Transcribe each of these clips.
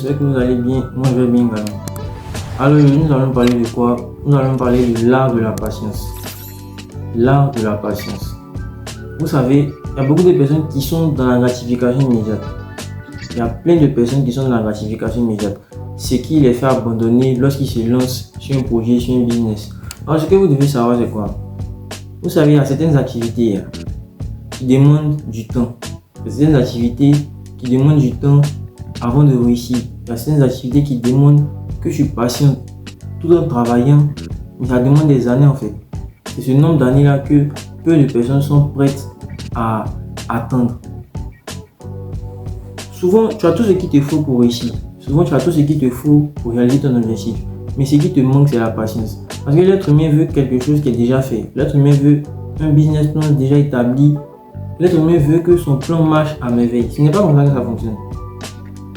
j'espère que vous allez bien. Moi, je vais bien également. Alors, nous allons parler de quoi? Nous allons parler de l'art de la patience. L'art de la patience. Vous savez, il y a beaucoup de personnes qui sont dans la gratification immédiate. Il y a plein de personnes qui sont dans la gratification immédiate. Ce qui les fait abandonner lorsqu'ils se lancent sur un projet, sur un business. Alors, ce que vous devez savoir, c'est quoi? Vous savez, il y a certaines activités qui demandent du temps. Il y a certaines activités qui demandent du temps avant de réussir. Il y a certaines activités qui demandent que je suis patient tout en travaillant, mais ça demande des années en fait. C'est ce nombre d'années là que peu de personnes sont prêtes à attendre. Souvent, tu as tout ce qu'il te faut pour réussir. Souvent, tu as tout ce qu'il te faut pour réaliser ton objectif. Mais ce qui te manque, c'est la patience. Parce que l'être humain veut quelque chose qui est déjà fait. L'être humain veut un business plan déjà établi. L'être humain veut que son plan marche à merveille. Ce n'est pas comme ça que ça fonctionne.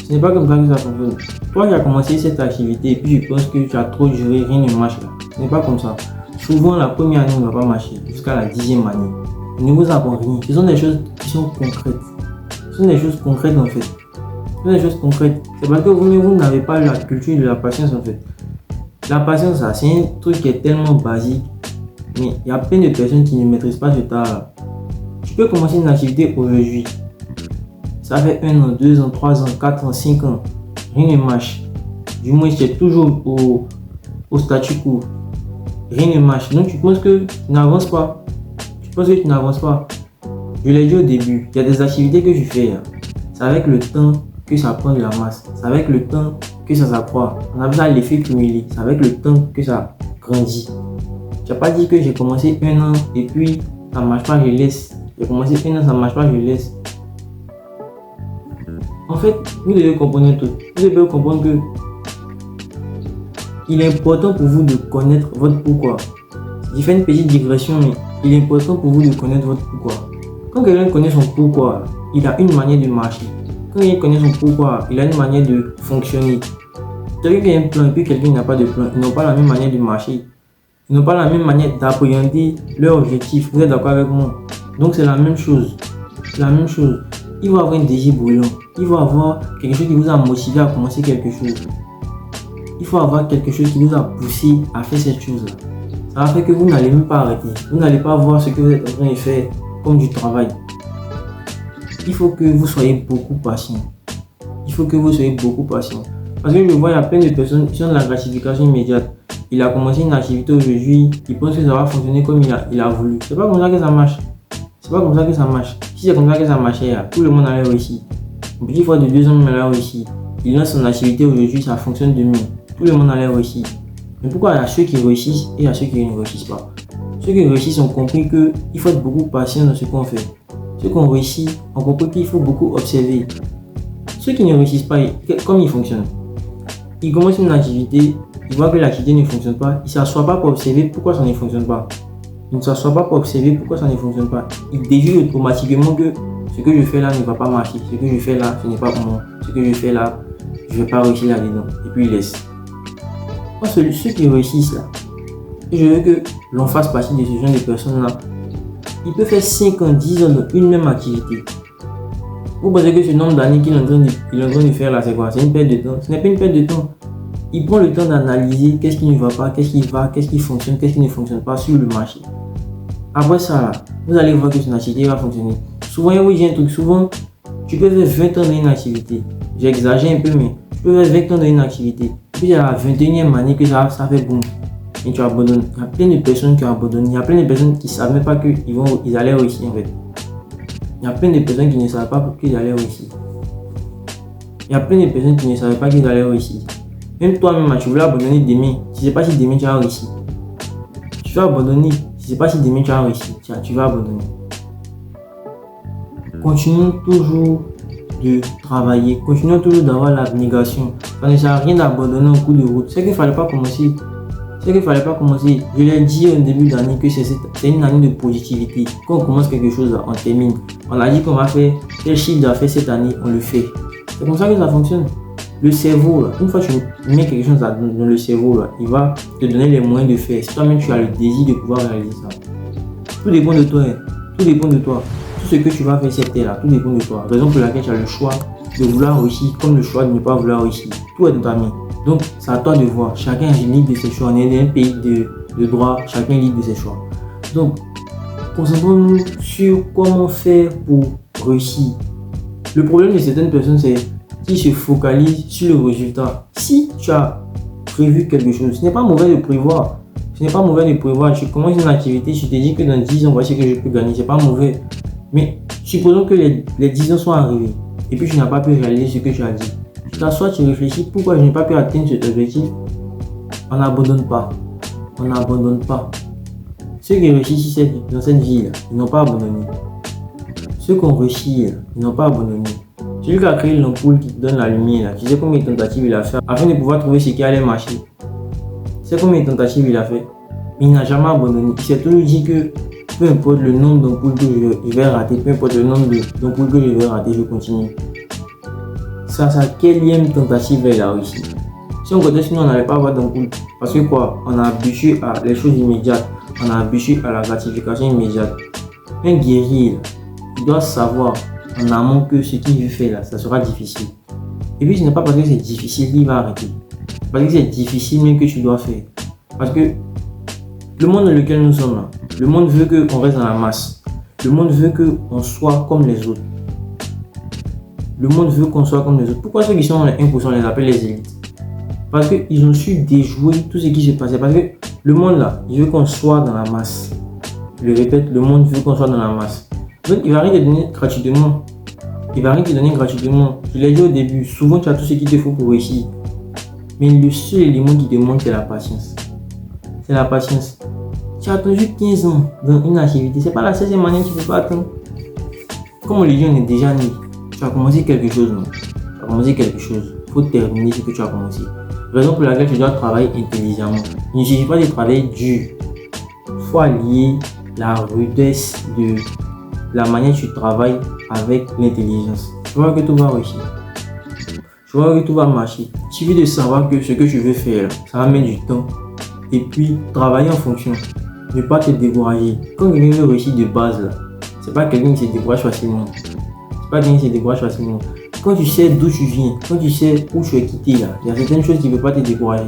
Ce n'est pas comme ça que ça fonctionne. Toi qui as commencé cette activité et puis tu penses que tu as trop duré, rien ne marche là. Ce n'est pas comme ça. Souvent, la première année ne va pas marcher jusqu'à la 10e année. Ne vous apprends rien. Ce sont des choses qui sont concrètes. Ce sont des choses concrètes en fait. Ce sont des choses concrètes. C'est parce que vous n'avez pas la culture de la patience en fait. La patience, c'est un truc qui est tellement basique. Mais il y a plein de personnes qui ne maîtrisent pas cet art. Tu peux commencer une activité aujourd'hui. Ça fait 1 an, 2 ans, 3 ans, 4 ans, 5 ans. Rien ne marche. Du moins, tu es toujours au statu quo. Rien ne marche. Donc, tu penses que tu n'avances pas. Tu penses que tu n'avances pas. Je l'ai dit au début, il y a des activités que je fais. C'est avec le temps que ça prend de la masse. C'est avec le temps que ça s'accroît. On appelle ça l'effet cumulé. C'est avec le temps que ça grandit. Tu n'as pas dit que j'ai commencé 1 an et puis ça ne marche pas, je laisse. J'ai commencé 1 an, ça ne marche pas, je laisse. En fait, vous devez comprendre un truc. Vous devez comprendre que il est important pour vous de connaître votre pourquoi. J'ai fait une petite digression, mais il est important pour vous de connaître votre pourquoi. Quand quelqu'un connaît son pourquoi, il a une manière de marcher. Quand il connaît son pourquoi, il a une manière de fonctionner. Quelqu'un qui a un plan et puis quelqu'un qui n'a pas de plan, ils n'ont pas la même manière de marcher. Ils n'ont pas la même manière d'appréhender leur objectif. Vous êtes d'accord avec moi? Donc c'est la même chose. C'est la même chose. Il va avoir un désir brûlant. Il va avoir quelque chose qui vous a motivé à commencer quelque chose. Il faut avoir quelque chose qui vous a poussé à faire cette chose-là. Ça va faire que vous n'allez même pas arrêter. Vous n'allez pas voir ce que vous êtes en train de faire comme du travail. Il faut que vous soyez beaucoup patient. Il faut que vous soyez beaucoup patient. Parce que je vois, il y a plein de personnes qui sont dans la gratification immédiate. Il a commencé une activité aujourd'hui, il pense que ça va fonctionner comme il a voulu. C'est pas comme ça que ça marche. C'est pas comme ça que ça marche. Si c'est comme ça que ça marchait, tout le monde allait réussir. Une petite fois de 2 ans, il allait réussir. Il lance son activité aujourd'hui, ça fonctionne demain. Tout le monde allait réussir. Mais pourquoi il y a ceux qui réussissent et il y a ceux qui ne réussissent pas? Ceux qui réussissent ont compris qu'il faut être beaucoup patient dans ce qu'on fait. Ceux qui ont réussi ont compris qu'il faut beaucoup observer. Ceux qui ne réussissent pas, comme ils fonctionnent. Ils commencent une activité, ils voient que l'activité ne fonctionne pas, ils ne s'assoient pas pour observer pourquoi ça ne fonctionne pas. Ils ne s'assoient pas pour observer pourquoi ça ne fonctionne pas. Ils déduisent automatiquement que ce que je fais là ne va pas marcher. Ce que je fais là, ce n'est pas pour moi. Ce que je fais là, je ne vais pas réussir là-dedans. Et puis ils laissent. Moi, ceux qui réussissent là, et je veux que l'on fasse partie de ce genre de personnes là, ils peuvent faire 5 ans, 10 ans dans une même activité. Vous pensez que ce nombre d'années qu'il est en train de faire là, c'est quoi? C'est une perte de temps? Ce n'est pas une perte de temps. Il prend le temps d'analyser qu'est-ce qui ne va pas, qu'est-ce qui va, qu'est-ce qui fonctionne, qu'est-ce qui ne fonctionne pas sur le marché. Après ça, là, vous allez voir que son activité va fonctionner. Souvent, oui, j'ai un truc. Souvent, tu peux faire 20 ans dans une activité. J'exagère un peu, mais tu peux faire 20 ans dans une activité. Puis à la 21e année que ça fait boum. Et tu abandonnes. Il y a plein de personnes qui ont abandonné. Il y a plein de personnes qui ne savaient pas qu'ils allaient réussir en fait. Il y a plein de personnes qui ne savaient pas qu'ils allaient réussir. Il y a plein de personnes qui ne savaient pas qu'ils allaient réussir. Même toi-même, tu voulais abandonner demain. Tu ne sais pas si demain tu vas réussir. Tu vas abandonner. Tu ne sais pas si demain tu vas réussir. Tu vas abandonner. Continuons toujours de travailler. Continuons toujours d'avoir l'abnégation. Ça ne sert à rien d'abandonner en cours de route. C'est qu'il ne fallait pas commencer. Je l'ai dit au début d'année que c'est une année de positivité. Quand on commence quelque chose, on termine. On a dit qu'on va faire tel chiffre d'affaires cette année, on le fait. C'est comme ça que ça fonctionne. Le cerveau, là, une fois que tu mets quelque chose dans le cerveau, là, il va te donner les moyens de faire. Si toi-même tu as le désir de pouvoir réaliser ça. Tout dépend de toi. Tout dépend de toi. Tout ce que tu vas faire cette terre là, tout dépend de toi. Raison pour laquelle tu as le choix de vouloir réussir comme le choix de ne pas vouloir réussir. Tout est dans ta main. Donc, c'est à toi de voir. Chacun est libre de ses choix. On est dans un pays de droit. Chacun est libre de ses choix. Donc, concentrons-nous sur comment faire pour réussir. Le problème de certaines personnes, c'est qu'ils se focalisent sur le résultat. Si tu as prévu quelque chose, ce n'est pas mauvais de prévoir. Ce n'est pas mauvais de prévoir. Tu commences une activité, tu te dis que dans 10 ans, voici ce que je peux gagner. Ce n'est pas mauvais. Mais supposons que les 10 ans sont arrivés et puis tu n'as pas pu réaliser ce que tu as dit. Tu t'assois, tu réfléchis, pourquoi je n'ai pas pu atteindre cet objectif? On n'abandonne pas. On n'abandonne pas. Ceux qui réussissent dans cette vie, ils n'ont pas abandonné. Ceux qui ont réussi, ils n'ont pas abandonné. Celui qui a créé l'ampoule qui te donne la lumière, tu sais combien de tentatives il a fait afin de pouvoir trouver ce qui allait marcher. Tu sais combien de tentatives il a fait? Il n'a jamais abandonné. Il s'est toujours dit que peu importe le nombre d'ampoules que je vais rater, peu importe le nombre d'ampoules que je vais rater, je continue. Ça, sa quatrième tentative, il a réussi. Si on continue, sinon on n'allait pas avoir d'ampoule. Parce que quoi? On a habitué à les choses immédiates. On a habitué à la gratification immédiate. Un guerrier, il doit savoir en amont que ce qu'il veut faire là, ça sera difficile. Et puis ce n'est pas parce que c'est difficile qu'il va arrêter. Parce que c'est difficile même que tu dois faire. Parce que le monde dans lequel nous sommes là, le monde veut qu'on reste dans la masse. Le monde veut qu'on soit comme les autres. Le monde veut qu'on soit comme les autres. Pourquoi ceux qui sont dans les 1% on les appelle les élites? Parce qu'ils ont su déjouer tout ce qui se passait. Parce que le monde là, il veut qu'on soit dans la masse. Je le répète, le monde veut qu'on soit dans la masse. Donc il va rien te donner gratuitement. Il va rien te donner gratuitement. Je l'ai dit au début, souvent tu as tout ce qu'il te faut pour réussir. Mais le seul élément qui te manque, c'est la patience. C'est la patience. Tu as attendu 15 ans dans une activité. C'est pas la 16e année que tu ne peux pas attendre. Comme on le dit, on est déjà né. Tu as commencé quelque chose, non? Tu as commencé quelque chose. Il faut terminer ce que tu as commencé. Raison pour laquelle tu dois travailler intelligemment. Il ne suffit pas de travailler dur. Il faut allier la rudesse de la manière dont tu travailles avec l'intelligence. Tu vois que tout va réussir. Tu vois que tout va marcher. Il suffit de savoir que ce que tu veux faire, ça va mettre du temps. Et puis, travailler en fonction. Ne pas te décourager. Quand quelqu'un veut réussir de base, là, c'est pas quelqu'un qui se décourage facilement. C'est pas quelqu'un qui se décourage facilement. Quand tu sais d'où tu viens, quand tu sais où tu es quitté, là, il y a certaines choses qui ne peuvent pas te décourager.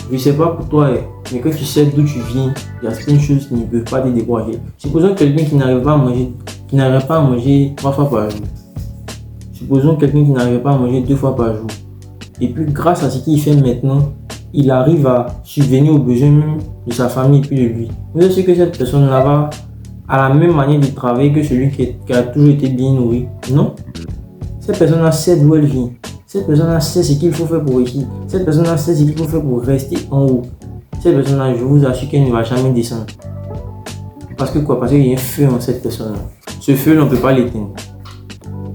Je ne sais pas pour toi, mais quand tu sais d'où tu viens, il y a certaines choses qui ne peuvent pas te décourager. Supposons quelqu'un qui n'arrive pas à manger 3 fois par jour. Supposons quelqu'un qui n'arrive pas à manger 2 fois par jour. Et puis grâce à ce qu'il fait maintenant, il arrive à subvenir aux besoins même de sa famille et puis de lui. Vous savez que cette personne-là va à la même manière de travailler que celui qui a toujours été bien nourri? Non. Cette personne-là sait d'où elle vient. Cette personne-là sait ce qu'il faut faire pour réussir. Cette personne-là sait ce qu'il faut faire pour rester en haut. Cette personne-là, je vous assure qu'elle ne va jamais descendre. Parce que quoi? Parce qu'il y a un feu en cette personne-là. Ce feu, on ne peut pas l'éteindre.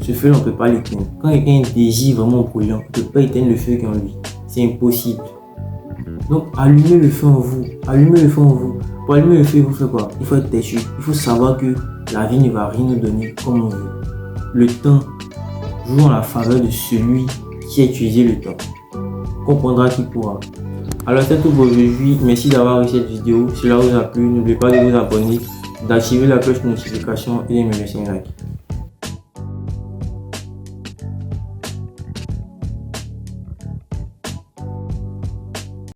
Ce feu, on ne peut pas l'éteindre. Quand quelqu'un désire vraiment brûlant, on ne peut pas éteindre le feu qui est en lui. C'est impossible. Donc, allumez le feu en vous. Allumez le feu en vous. Pour allumer le feu, il faut faire quoi? Il faut être têtu. Il faut savoir que la vie ne va rien nous donner comme on veut. Le temps joue en la faveur de celui qui a utilisé le temps. Comprendra qui pourra. Alors c'est tout pour aujourd'hui. Merci d'avoir regardé cette vidéo. Si cela vous a plu, n'oubliez pas de vous abonner, d'activer la cloche de notification et de me laisser un like.